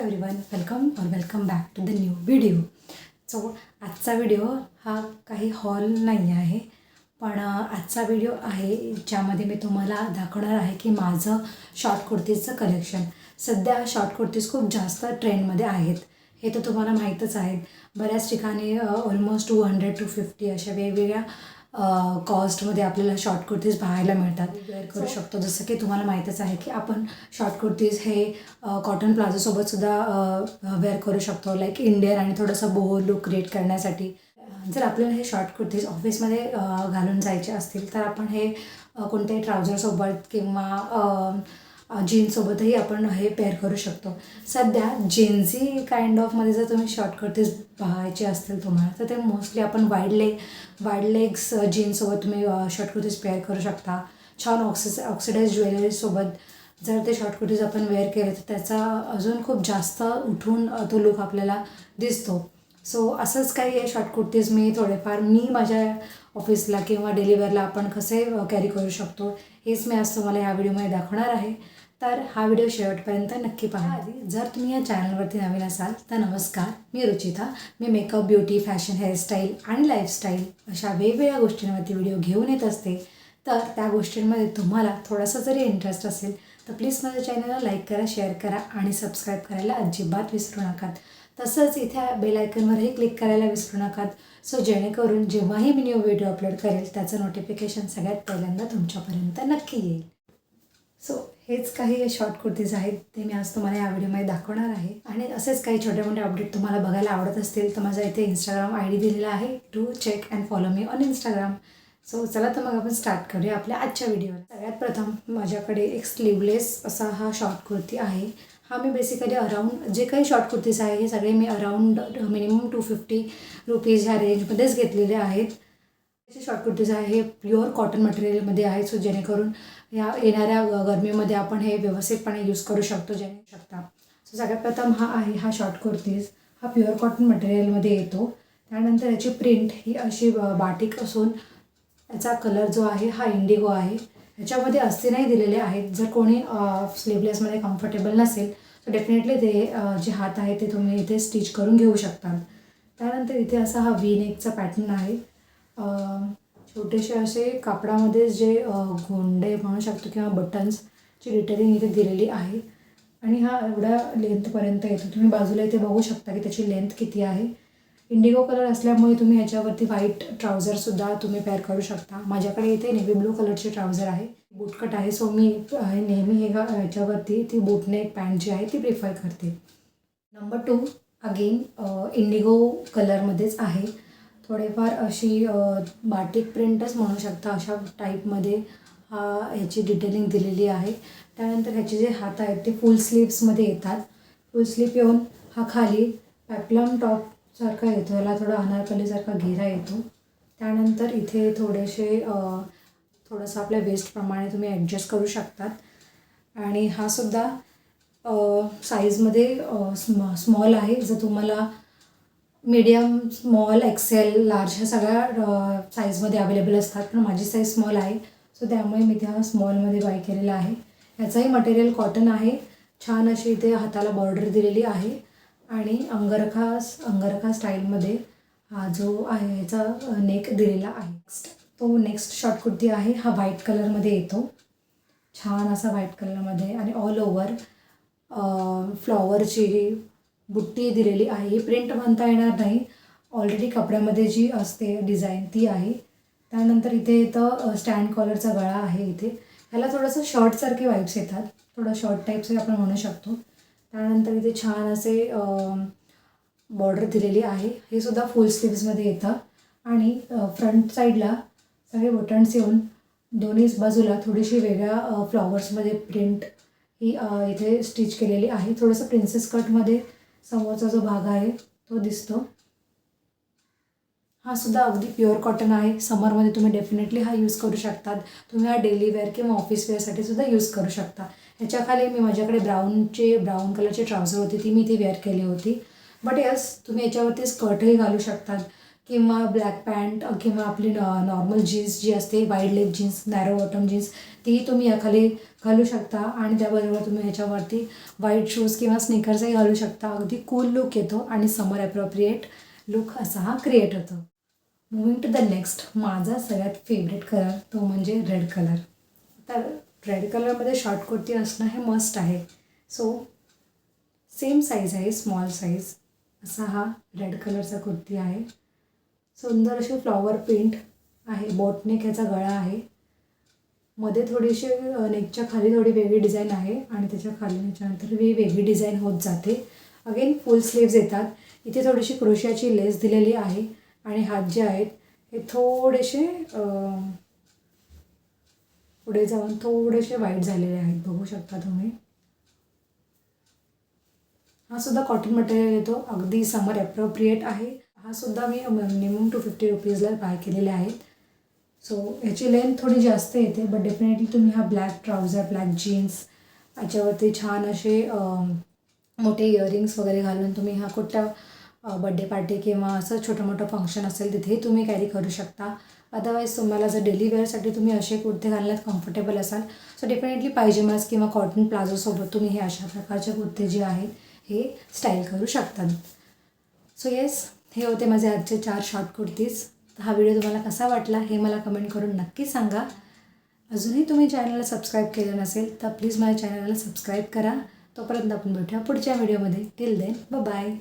Everyone, welcome back to the new video. So आजचा video हा काही हॉल नाही आहे, पण आजचा व्हिडिओ आहे ज्यामध्ये मी तुम्हाला दाखवणार आहे की माझं शॉर्ट कुर्तीजचं कलेक्शन. सध्या शॉर्ट कुर्तीज खूप जास्त ट्रेंडमध्ये आहेत, हे तर तुम्हाला माहीतच आहेत. बऱ्याच ठिकाणी ऑलमोस्ट 200 to 50 अशा वेगवेगळ्या कॉस्टमध्ये आपल्याला शॉर्ट कुर्तीज पाहायला मिळतात. वेअर करू शकतो. जसं की तुम्हाला माहीतच आहे की आपण शॉर्ट कुर्तीज हे कॉटन प्लाझोसोबतसुद्धा वेअर करू शकतो, लाईक इंडियन आणि थोडंसं बोहो लुक क्रिएट करण्यासाठी. जर आपल्याला हे शॉर्ट कुर्तीज ऑफिसमध्ये घालून जायचे असतील तर आपण हे कोणत्याही ट्राउझरसोबत किंवा जीन्ससोबतही आपण हे पेअर करू शकतो. सध्या जेन्झी काइंड ऑफमध्ये जर तुम्ही शॉर्ट कुर्तीज पाहायचे असतील तुम्हाला, तर ते मोस्टली आपण वाईड लेग्स जीन्ससोबत तुम्ही शॉर्ट कुर्तीज पेअर करू शकता. छान ऑक्सिडाइज ज्वेलरीसोबत जर ते शॉर्ट कुर्तीज आपण वेअर केले तर त्याचा अजून खूप जास्त उठून तो लुक आपल्याला दिसतो. सो असंच काही आहे शॉर्ट कुर्तीज मी माझ्या ऑफिसला किंवा डेली वेअरला आपण कसे कॅरी करू शकतो हेच मी आज तुम्हाला या व्हिडिओमध्ये दाखवणार आहे. तर हा व्हिडिओ शेवटपर्यंत नक्की पहा. जर तुम्ही या चॅनलवरती नवीन असाल तर नमस्कार, मी रुचिता. मी मेकअप, ब्युटी, फॅशन, हेअरस्टाईल आणि लाईफस्टाईल अशा वेगवेगळ्या गोष्टींवरती व्हिडिओ घेऊन येत असते. तर त्या गोष्टींमध्ये तुम्हाला थोडासा जरी इंटरेस्ट असेल तर प्लीज माझ्या चॅनलला लाईक करा, शेअर करा आणि सबस्क्राईब करायला अजिबात विसरू नका. तसंच इथे बेल आयकॉनवरही क्लिक करायला विसरू नका. सो जेणेकरून जेव्हाही मी न्यू व्हिडिओ अपलोड करेल त्याचं नोटिफिकेशन सगळ्यात पहिल्यांदा तुमच्यापर्यंत नक्की येईल. सो हेच काही शॉर्ट कुर्तीज आहेत, ते मी आज तुम्हाला या व्हिडिओमध्ये दाखवणार आहे. आणि असेच काही छोटे मोठे अपडेट तुम्हाला बघायला आवडत असतील तर माझा इथे इंस्टाग्राम ID दिलेला आहे. Do check and follow me on Instagram. So चला तर मग आपण स्टार्ट करूया आपल्या आजच्या व्हिडिओवर. सगळ्यात प्रथम माझ्याकडे एक स्लीवलेस असा हा शॉर्ट कुर्ती आहे. हा मी बेसिकली अराऊंड जे काही शॉर्ट कुर्तीज आहे हे सगळे मी अराऊंड मिनिमम 250 रुपीज ह्या रेंजमध्येच घेतलेले आहेत. जे शॉर्ट कुर्तीज आहे हे प्युअर कॉटन मटेरियलमध्ये आहे. सो जेणेकरून या येणाऱ्या गरमीमध्ये आपण हे व्यवस्थितपणे यूज करू शकतो. सो सगळ्यात प्रथम हा शॉर्ट कुर्तीज हा प्युअर कॉटन मटेरियलमध्ये येतो. त्यानंतर याची प्रिंट ही अशी बाटिक असून याचा कलर जो आहे हा इंडिगो आहे. ह्याच्यामध्ये अस्ती नाही दिलेले आहेत. जर कोणी स्लीवलेसमध्ये कम्फर्टेबल नसेल तर डेफिनेटली ते जे हात आहे ते तुम्ही इथे स्टिच करून घेऊ शकता. त्यानंतर इथे असा हा व्ही नेकचा पॅटर्न आहे. छोटेसे असे कापडामध्ये जे गोंडे म्हणू शकतो किंवा बटन्सची डिटेलिंग इथे दिलेली आहे. आणि हा एवढ्या लेंथपर्यंत येतो. तुम्ही बाजूला इथे बघू शकता की त्याची लेंथ किती आहे. इंडिगो कलर असल्यामुळे तुम्ही ह्याच्यावरती व्हाईट ट्राउझरसुद्धा तुम्ही पेअर करू शकता. माझ्याकडे इथे नेव्ही ब्लू कलरचे ट्राउझर आहे, बूटकट आहे. सो मी नेहमी ह्याच्यावरती ती बूटनेक पॅन्ट जी आहे ती प्रिफर करते. नंबर 2 अगेन इंडिगो कलरमध्येच आहे. थोडेफार अशी बाटिक प्रिंटच म्हणू शकता अशा टाईपमध्ये ह्याची डिटेलिंग दिलेली आहे. त्यानंतर ह्याचे जे हात आहेत ते फुल स्लीव्समध्ये येतात. फुल स्लीव येऊन हा खाली पॅप्लम टॉप सारखा येतो, याला थोडा अनारकलीसारखा घेरा येतो. त्यानंतर इथे थोडंसं आपल्या वेस्टप्रमाणे तुम्ही ॲडजस्ट करू शकतात. आणि हा सुद्धा साईजमध्ये स्मॉल आहे. जर तुम्हाला मीडियम, स्मॉल, एक्सेल, लार्ज ह्या सगळ्या साईजमध्ये अवेलेबल असतात, पण माझी साईज स्मॉल आहे. सो त्यामुळे मी त्या स्मॉलमध्ये बाय केलेला आहे. ह्याचाही मटेरियल कॉटन आहे. छान अशी इथे हाताला बॉर्डर दिलेली आहे आणि अंगरखा स्टाईलमध्ये हा जो आहे ह्याचा नेक दिलेला आहे. तो नेक्स्ट शॉर्ट कुर्ती आहे. हा व्हाईट कलरमध्ये येतो, छान असा व्हाईट कलरमध्ये आणि ऑल ओव्हर फ्लॉवरची बुट्टी दिलेली आहे. ही प्रिंट म्हणता येणार नाही, ऑलरेडी कपड्यामध्ये जी असते डिझाईन ती आहे. त्यानंतर इथे इथं स्टँड कॉलरचा गळा आहे. इथे ह्याला थोडंसं शर्टसारखे वाईब्स येतात, थोडं शॉर्ट टाईपचे आपण म्हणू शकतो. त्यानंतर इथे छान असे बॉर्डर दिलेली आहे. हे सुद्धा फुल स्लीव्समध्ये येतं आणि फ्रंट साईडला सगळे बटन्स येऊन दोन्ही बाजूला थोडीशी वेगळ्या फ्लॉवर्समध्ये प्रिंट ही इथे स्टिच केलेली आहे. थोडंसं प्रिन्सेस कटमध्ये समोरचा जो भाग आहे तो दिसतो. हा सुद्धा अगदी प्युअर कॉटन आहे. समरमध्ये तुम्ही डेफिनेटली हा यूज करू शकतात. तुम्ही हा डेली वेअर किंवा ऑफिस वेअरसाठी सुद्धा यूज करू शकता. ह्याच्याखाली माझ्याकडे ब्राऊन कलरची ट्राउझर होती, ती मी इथे वेअर केली होती. बट यस, तुम्ही याच्यावरती स्कर्टही घालू शकतात किंवा ब्लॅक पॅन्ट किंवा आपली नॉर्मल जीन्स जी असते wide leg jeans narrow bottom jeans तीही तुम्ही याखाली घालू शकता आणि त्याबरोबर तुम्ही ह्याच्यावरती व्हाईट शूज किंवा स्निकर्सही घालू शकता. अगदी कूल लुक येतो आणि समर ॲप्रोप्रिएट लुक असा हा क्रिएट होतो. मूविंग टू द नेक्स्ट, माझा सगळ्यात फेवरेट कलर तो म्हणजे रेड कलर. तर रेड कलरमध्ये शॉर्ट कुर्ती असणं हे मस्ट आहे. सो सेम साईज आहे, स्मॉल साईज असा हा रेड कलरचा कुर्ती आहे. सुंदर अशी फ्लॉवर प्रिंट आहे, बोटनेक ह्याचा गळा आहे. मध्ये थोडीशी नेकच्या खाली थोडी वेगळी डिझाईन आहे आणि त्याच्या खाली त्याच्यानंतर वेगळी डिझाईन होत जाते. अगेन फुल स्लीव्ज येतात. इथे थोडीशी क्रोशियाची लेस दिलेली आहे आणि हात जे आहेत हे थोडेसे पुढे जाऊन थोडेसे वाईट झालेले आहेत, बघू शकता तुम्ही. हा सुद्धा कॉटन मटेरियल येतो, अगदी समर ॲप्रोप्रिएट आहे. हा सुद्धा मी मिनिमम 250 रुपीजला बाय केलेले आहेत. सो ह्याची लेंथ थोडी जास्त येते, बट डेफिनेटली तुम्ही हा ब्लॅक ट्राउझर ब्लॅक जीन्स याच्यावरती छान असे मोठे इयरिंग्स वगैरे घालून तुम्ही हा कुठल्या बड्डे पार्टी किंवा असं छोटं मोठं फंक्शन असेल तिथेही तुम्ही कॅरी करू शकता. अदरवाईज तुम्हाला जर डेली वेअरसाठी तुम्ही असे कुर्ते घालण्यात कम्फर्टेबल असाल सो डेफिनेटली पायजमास किंवा कॉटन प्लाझोसोबत तुम्ही हे अशा प्रकारचे कुर्ते जे आहेत हे स्टाईल करू शकतात. सो येस, हे होते माझे आजचे 4 शॉर्ट कुर्तीज. हा व्हिडिओ तुम्हाला कसा वाटला हे मला कमेंट करून नक्की सांगा. अजूनही तुम्ही चॅनलला सबस्क्राईब केलं नसेल तर प्लीज माझ्या चॅनलला सबस्क्राईब करा. तोपर्यंत आपण भेटूया पुढच्या व्हिडिओमध्ये. Till then bye.